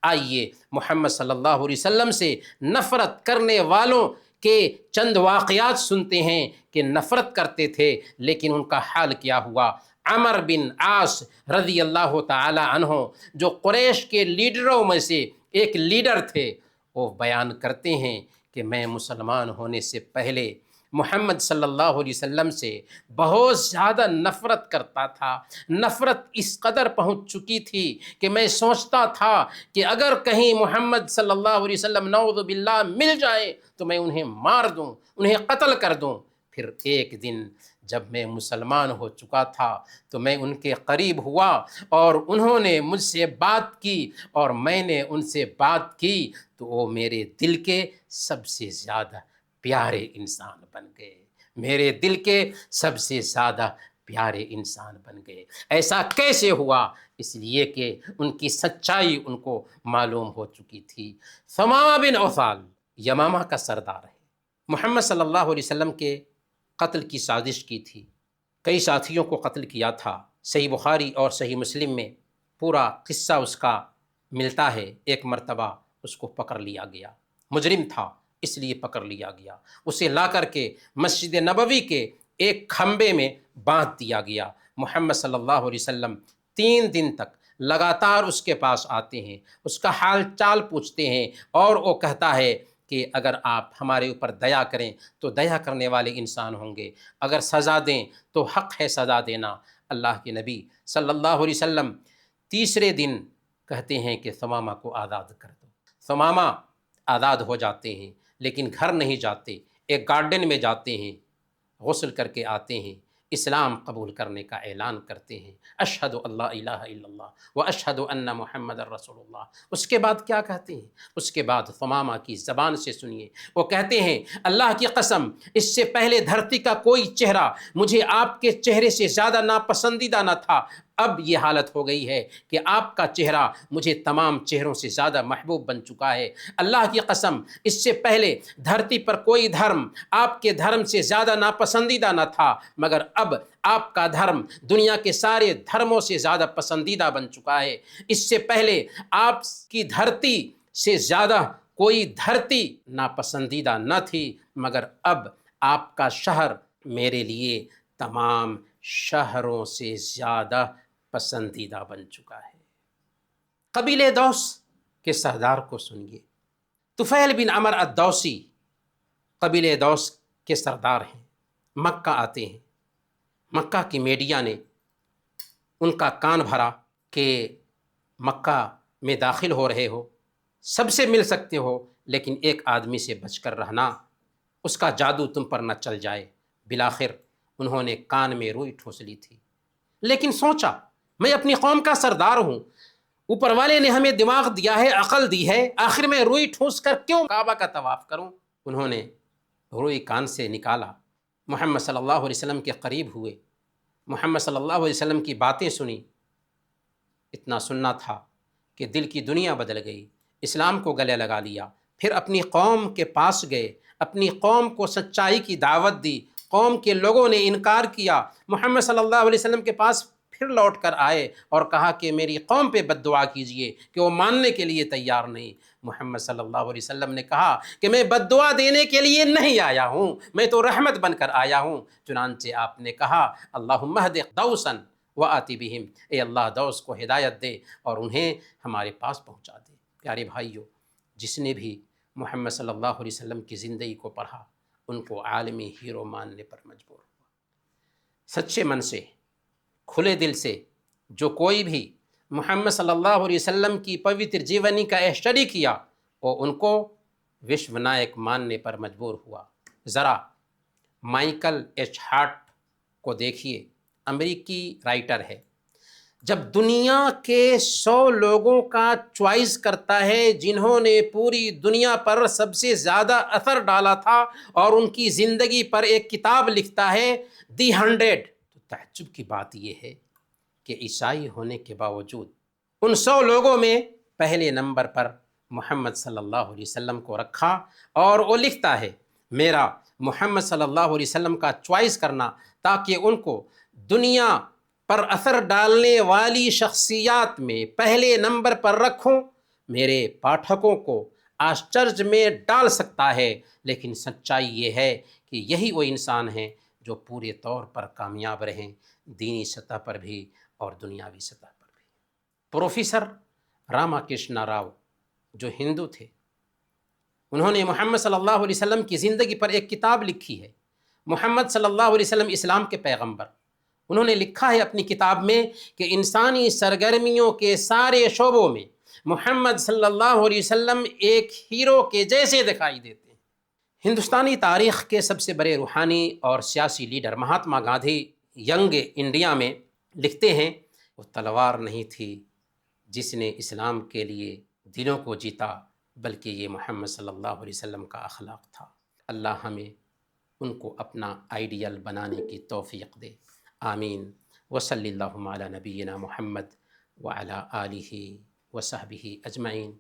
آئیے محمد صلی اللہ علیہ وسلم سے نفرت کرنے والوں کے چند واقعات سنتے ہیں کہ نفرت کرتے تھے لیکن ان کا حال کیا ہوا۔ عمر بن عاص رضی اللہ تعالی عنہ جو قریش کے لیڈروں میں سے ایک لیڈر تھے، وہ بیان کرتے ہیں کہ میں مسلمان ہونے سے پہلے محمد صلی اللہ علیہ وسلم سے بہت زیادہ نفرت کرتا تھا۔ نفرت اس قدر پہنچ چکی تھی کہ میں سوچتا تھا کہ اگر کہیں محمد صلی اللہ علیہ وسلم نعوذ باللہ مل جائے تو میں انہیں مار دوں، انہیں قتل کر دوں۔ پھر ایک دن جب میں مسلمان ہو چکا تھا تو میں ان کے قریب ہوا اور انہوں نے مجھ سے بات کی اور میں نے ان سے بات کی تو وہ میرے دل کے سب سے زیادہ پیارے انسان بن گئے، میرے دل کے سب سے زیادہ پیارے انسان بن گئے۔ ایسا کیسے ہوا؟ اس لیے کہ ان کی سچائی ان کو معلوم ہو چکی تھی۔ ثمامہ بن عثال یمامہ کا سردار ہے، محمد صلی اللہ علیہ وسلم کے قتل کی سازش کی تھی، کئی ساتھیوں کو قتل کیا تھا۔ صحیح بخاری اور صحیح مسلم میں پورا قصہ اس کا ملتا ہے۔ ایک مرتبہ اس کو پکڑ لیا گیا، مجرم تھا اس لیے پکڑ لیا گیا، اسے لا کر کے مسجد نبوی کے ایک کھمبے میں باندھ دیا گیا۔ محمد صلی اللہ علیہ وسلم 3 دن تک لگاتار اس کے پاس آتے ہیں، اس کا حال چال پوچھتے ہیں اور وہ کہتا ہے کہ اگر آپ ہمارے اوپر دیا کریں تو دیا کرنے والے انسان ہوں گے، اگر سزا دیں تو حق ہے سزا دینا۔ اللہ کے نبی صلی اللہ علیہ وسلم تیسرے دن کہتے ہیں کہ ثمامہ کو آزاد کر دو۔ ثمامہ آزاد ہو جاتے ہیں لیکن گھر نہیں جاتے، ایک گارڈن میں جاتے ہیں، غسل کر کے آتے ہیں، اسلام قبول کرنے کا اعلان کرتے ہیں، اشہد اللہ الہ الا اللہ و اشہد ان محمد رسول اللہ۔ اس کے بعد کیا کہتے ہیں؟ اس کے بعد ثمامہ کی زبان سے سنیے، وہ کہتے ہیں اللہ کی قسم اس سے پہلے دھرتی کا کوئی چہرہ مجھے آپ کے چہرے سے زیادہ ناپسندیدہ نہ تھا، اب یہ حالت ہو گئی ہے کہ آپ کا چہرہ مجھے تمام چہروں سے زیادہ محبوب بن چکا ہے۔ اللہ کی قسم اس سے پہلے دھرتی پر کوئی دھرم آپ کے دھرم سے زیادہ ناپسندیدہ نہ تھا، مگر اب آپ کا دھرم دنیا کے سارے دھرموں سے زیادہ پسندیدہ بن چکا ہے۔ اس سے پہلے آپ کی دھرتی سے زیادہ کوئی دھرتی ناپسندیدہ نہ تھی، مگر اب آپ کا شہر میرے لیے تمام شہروں سے زیادہ پسندیدہ بن چکا ہے۔ قبیلہ دوس کے سردار کو سنیے، طفیل بن عمر الدوسی قبیلہ دوس کے سردار ہیں، مکہ آتے ہیں۔ مکہ کی میڈیا نے ان کا کان بھرا کہ مکہ میں داخل ہو رہے ہو، سب سے مل سکتے ہو لیکن ایک آدمی سے بچ کر رہنا، اس کا جادو تم پر نہ چل جائے۔ بالآخر انہوں نے کان میں روئی ٹھوس لی تھی، لیکن سوچا میں اپنی قوم کا سردار ہوں، اوپر والے نے ہمیں دماغ دیا ہے، عقل دی ہے، آخر میں روئی ٹھوس کر کیوں کعبہ کا طواف کروں؟ انہوں نے روئی کان سے نکالا، محمد صلی اللہ علیہ وسلم کے قریب ہوئے، محمد صلی اللہ علیہ وسلم کی باتیں سنی۔ اتنا سننا تھا کہ دل کی دنیا بدل گئی، اسلام کو گلے لگا لیا، پھر اپنی قوم کے پاس گئے، اپنی قوم کو سچائی کی دعوت دی۔ قوم کے لوگوں نے انکار کیا، محمد صلی اللہ علیہ وسلم کے پاس پھر لوٹ کر آئے اور کہا کہ میری قوم پہ بد دعا کیجئے، کہ وہ ماننے کے لیے تیار نہیں۔ محمد صلی اللہ علیہ وسلم نے کہا کہ میں بد دعا دینے کے لیے نہیں آیا ہوں، میں تو رحمت بن کر آیا ہوں۔ چنانچہ آپ نے کہا اللہم اہد دوسا وآتی بہم، اے اللہ دوس کو ہدایت دے اور انہیں ہمارے پاس پہنچا دے۔ پیارے بھائیو، جس نے بھی محمد صلی اللہ علیہ وسلم کی زندگی کو پڑھا ان کو عالمی ہیرو ماننے پر مجبور ہوا۔ سچے من سے، کھلے دل سے جو کوئی بھی محمد صلی اللہ علیہ وسلم کی پوتر جیونی کا اسٹڈی کیا وہ ان کو وشو نائک ماننے پر مجبور ہوا۔ ذرا مائیکل ایچ ہارٹ کو دیکھیے، امریکی رائٹر ہے، جب دنیا کے 100 لوگوں کا چوائس کرتا ہے جنہوں نے پوری دنیا پر سب سے زیادہ اثر ڈالا تھا اور ان کی زندگی پر ایک کتاب لکھتا ہے دی 100، تو تعجب کی بات یہ ہے کہ عیسائی ہونے کے باوجود ان 100 لوگوں میں پہلے نمبر پر محمد صلی اللہ علیہ وسلم کو رکھا، اور وہ لکھتا ہے میرا محمد صلی اللہ علیہ وسلم کا چوائس کرنا تاکہ ان کو دنیا پر اثر ڈالنے والی شخصیات میں پہلے نمبر پر رکھوں، میرے پاٹھکوں کو آشچرج میں ڈال سکتا ہے، لیکن سچائی یہ ہے کہ یہی وہ انسان ہیں جو پورے طور پر کامیاب رہیں، دینی سطح پر بھی اور دنیاوی سطح پر بھی۔ پروفیسر راما کرشنا راؤ جو ہندو تھے، انہوں نے محمد صلی اللہ علیہ وسلم کی زندگی پر ایک کتاب لکھی ہے، محمد صلی اللہ علیہ وسلم اسلام کے پیغمبر۔ انہوں نے لکھا ہے اپنی کتاب میں کہ انسانی سرگرمیوں کے سارے شعبوں میں محمد صلی اللہ علیہ وسلم ایک ہیرو کے جیسے دکھائی دیتے ہیں۔ ہندوستانی تاریخ کے سب سے بڑے روحانی اور سیاسی leader Mahatma Gandhi young India میں لکھتے ہیں، وہ تلوار نہیں تھی جس نے اسلام کے لیے دلوں کو جیتا، بلکہ یہ محمد صلی اللہ علیہ وسلم کا اخلاق تھا۔ اللہ ہمیں ان کو اپنا آئیڈیل بنانے کی توفیق دے، آمین۔ وصلی اللہ علی نبینا محمد وعلی آلہ وصحبہ اجمعین۔